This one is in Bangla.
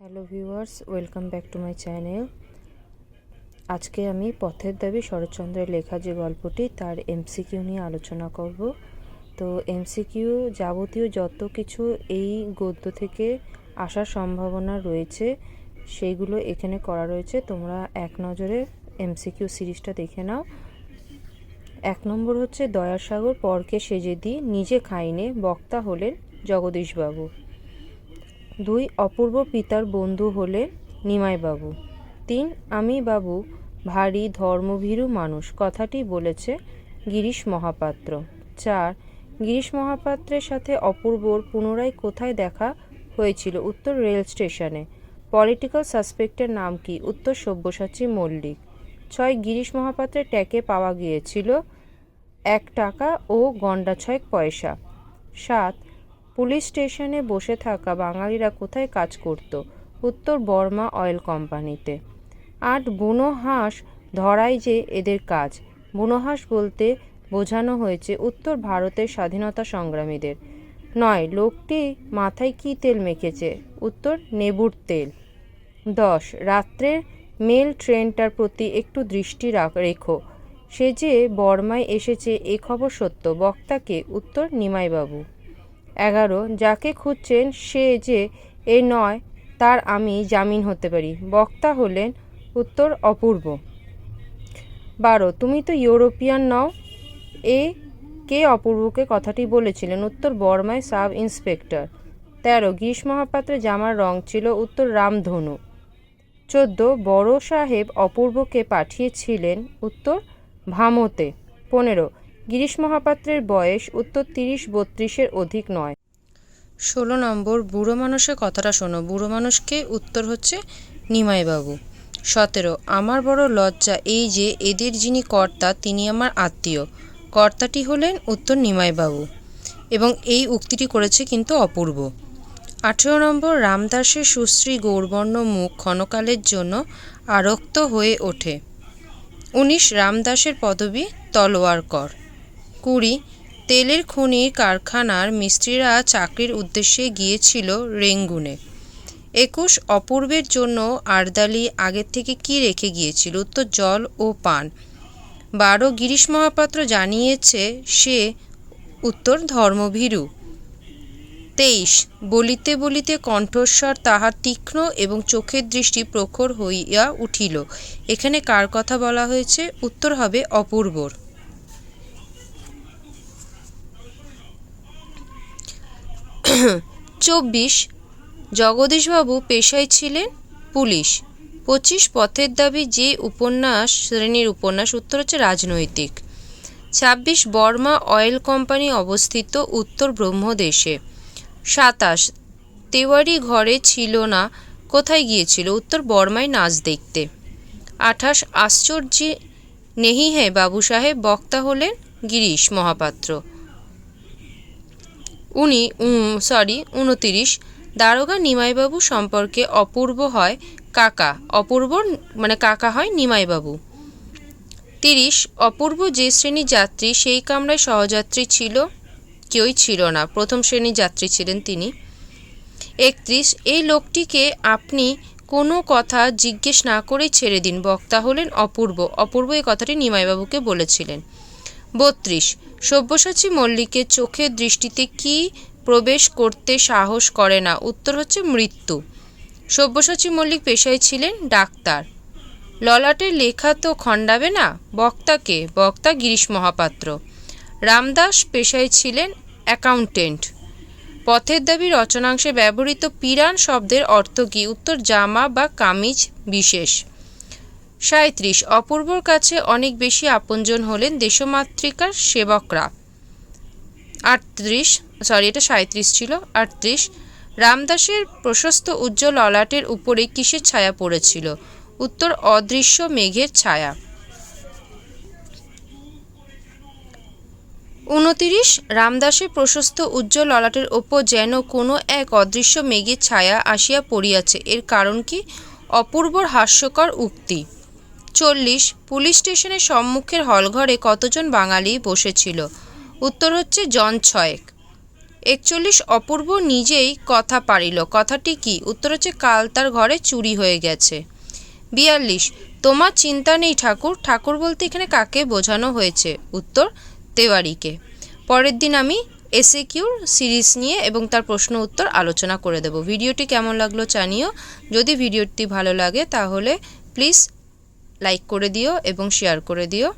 Hello viewers, welcome back to my channel. আজকে আমি পথের দাবি শরৎচন্দ্রের লেখা যে গল্পটি তার এমসিকিউ নিয়ে আলোচনা করব। তো এমসিকিউ যাবতীয় যত কিছু এই গদ্য থেকে আসার সম্ভাবনা রয়েছে সেইগুলো এখানে করা রয়েছে। তোমরা এক নজরে এমসিকিউ সিরিজটা দেখে নাও। 1 নম্বর হচ্ছে, দয়াসাগর পরকে সেজে দি নিজে খাইনে, বক্তা হলেন জগদীশবাবু। 2, অপূর্ব পিতার বন্ধু হলেন নিমাইবাবু। 3, আমি বাবু ভারী ধর্মভীরু মানুষ, কথাটি বলেছে গিরিশ মহাপাত্র। 4, গিরিশ মহাপাত্রের সাথে অপূর্বর পুনরায় কোথায় দেখা হয়েছিল? উত্তর, রেল স্টেশনে। পলিটিক্যাল সাসপেক্টের নাম কি? উত্তর, সব্যসাচী মল্লিক। 6, গিরিশ মহাপাত্রের ট্যাকে পাওয়া গিয়েছিল 1 টাকা ও গন্ডা 6 পয়সা। 7, পুলিশ স্টেশনে বসে থাকা বাঙালিরা কোথায় কাজ করত? উত্তর, বর্মা অয়েল কোম্পানিতে। 8, বুনো হাঁস ধরাই যে এদের কাজ। বুনো হাঁস বলতে বোঝানো হয়েছে উত্তর, ভারতের স্বাধীনতা সংগ্রামীদের। 9, লোকটি মাথায় কী তেল মেখেছে? উত্তর, নেবুর তেল। 10, রাত্রের মেল ট্রেনটার প্রতি একটু দৃষ্টি রেখো, সে যে বর্মায় এসেছে এ খবর সত্য, বক্তাকে? উত্তর, নিমাইবাবু। 11, যাকে খুঁজছেন সে যে এ নয় তার আমি জামিন হতে পারি, বক্তা হলেন? উত্তর, অপূর্ব। 12, তুমি তো ইউরোপিয়ান নও, এ কে অপূর্বকে কথাটি বলেছিলেন? উত্তর, বর্মায় সাব ইন্সপেক্টর। 13, গিরিশ মহাপাত্রের জামার রং ছিল? উত্তর, রামধনু। 14, বড় সাহেব অপূর্বকে পাঠিয়েছিলেন? উত্তর, ভামতে। 15, গিরিশ মহাপাত্রের বয়স? উত্তর, 30-32-এর অধিক নয়। 16 নম্বর, বুড়ো মানুষের কথাটা শোনো, বুড়ো মানুষকে? উত্তর হচ্ছে নিমাইবাবু। 17, আমার বড় লজ্জা এই যে এদের যিনি কর্তা তিনি আমার আত্মীয়, কর্তাটি হলেন? উত্তর, নিমাইবাবু, এবং এই উক্তিটি করেছে কিন্তু অপূর্ব। 18 নম্বর, রামদাসের সুশ্রী গৌরবর্ণ মুখ ক্ষণকালের জন্য আরক্ত হয়ে ওঠে। 19, রামদাসের পদবী তলোয়ারকর। 20, তেলের খনির কারখানার মিস্ত্রিরা চাকরির উদ্দেশ্যে গিয়েছিল রেঙ্গুনে। 21, অপূর্বের জন্য আরদালি আগের থেকে কি রেখে গিয়েছিল? উত্তর, জল ও পান। 12, গিরিশ মহাপাত্র জানিয়েছে সে? উত্তর, ধর্মভীরু। 23, বলিতে বলিতে কণ্ঠস্বর তাহার তীক্ষ্ণ এবং চোখের দৃষ্টি প্রখর হইয়া উঠিল। এখানে কার কথা বলা হয়েছে? উত্তর হবে অপূর্বর। 24, জগদীশবাবু পেশায় ছিলেন পুলিশ। 25, পথের দাবি যে উপন্যাস শ্রেণীর উপন্যাস? উত্তর হচ্ছে রাজনৈতিক। 26, বর্মা অয়েল কোম্পানি অবস্থিত? উত্তর, ব্রহ্মদেশে। 27, তেওয়ারি ঘরে ছিল না, কোথায় গিয়েছিল? উত্তর, বর্মায় নাচ দেখতে। 28, আশ্চর্যে নেহি হে বাবু সাহেব, বক্তা হলেন গিরিশ মহাপাত্র। 29, দারোগা নিমাইবাবু সম্পর্কে অপূর্ব হয় কাকা, অপূর্বর মানে কাকা হয় নিমাইবাবু। 30, অপূর্ব যে শ্রেণীর যাত্রী সেই কামরায় সহযাত্রী ছিল? কেউই ছিল না, প্রথম শ্রেণীর যাত্রী ছিলেন তিনি। 31, এই লোকটিকে আপনি কোনো কথা জিজ্ঞেস না করেই ছেড়ে দিন, বক্তা হলেন অপূর্ব, অপূর্ব এই কথাটি নিমাইবাবুকে বলেছিলেন। 32, সব্যসাচী মল্লিকের চোখের দৃষ্টিতে কি প্রবেশ করতে সাহস করে না? উত্তর হচ্ছে মৃত্যু। সব্যসাচী মল্লিক পেশায় ছিলেন ডাক্তার। ললাটের লেখা তো খণ্ডাবে না, বক্তাকে? বক্তা গিরিশ মহাপাত্র। রামদাস পেশায় ছিলেন অ্যাকাউন্টেন্ট। পথের দাবি রচনাংশে ব্যবহৃত পিরান শব্দের অর্থ কী? উত্তর, জামা বা কামিজ বিশেষ। 37, অপূর্বর কাছে অনেক বেশি আপনজন হলেন দেশমাতৃকার সেবকরা। 37 ছিল। 38, রামদাসের প্রশস্ত উজ্জ্বল ললাটের উপরে কিসের ছায়া পড়েছিল? উত্তর, অদৃশ্য মেঘের ছায়া। 29, রামদাসের প্রশস্ত উজ্জ্বল ললাটের ওপর যেন কোনো এক অদৃশ্য মেঘের ছায়া আসিয়া পড়িয়াছে, এর কারণ কি? অপূর্বর হাস্যকর উক্তি। 40, পুলিশ স্টেশনের সম্মুখের হলঘরে কতজন বাঙালি বসেছিল? উত্তর হচ্ছে জন 6। 41 অপূর্ব নিজেই কথা পারিল, কথাটি কি? উত্তর হচ্ছে কাল তার ঘরে চুরি হয়ে গেছে। 42 তোমার চিন্তা নেই ঠাকুর, ঠাকুর বলতে এখানে কাকে বোঝানো হয়েছে? উত্তর তেওয়ারিকে। পরের দিন আমি এসএকিউর সিরিজ নিয়ে এবং তার প্রশ্ন উত্তর আলোচনা করে দেব। ভিডিওটি কেমন লাগলো জানিও। যদি ভিডিওটি ভালো লাগে তাহলে প্লিজ লাইক করে দিও এবং শেয়ার করে দিও।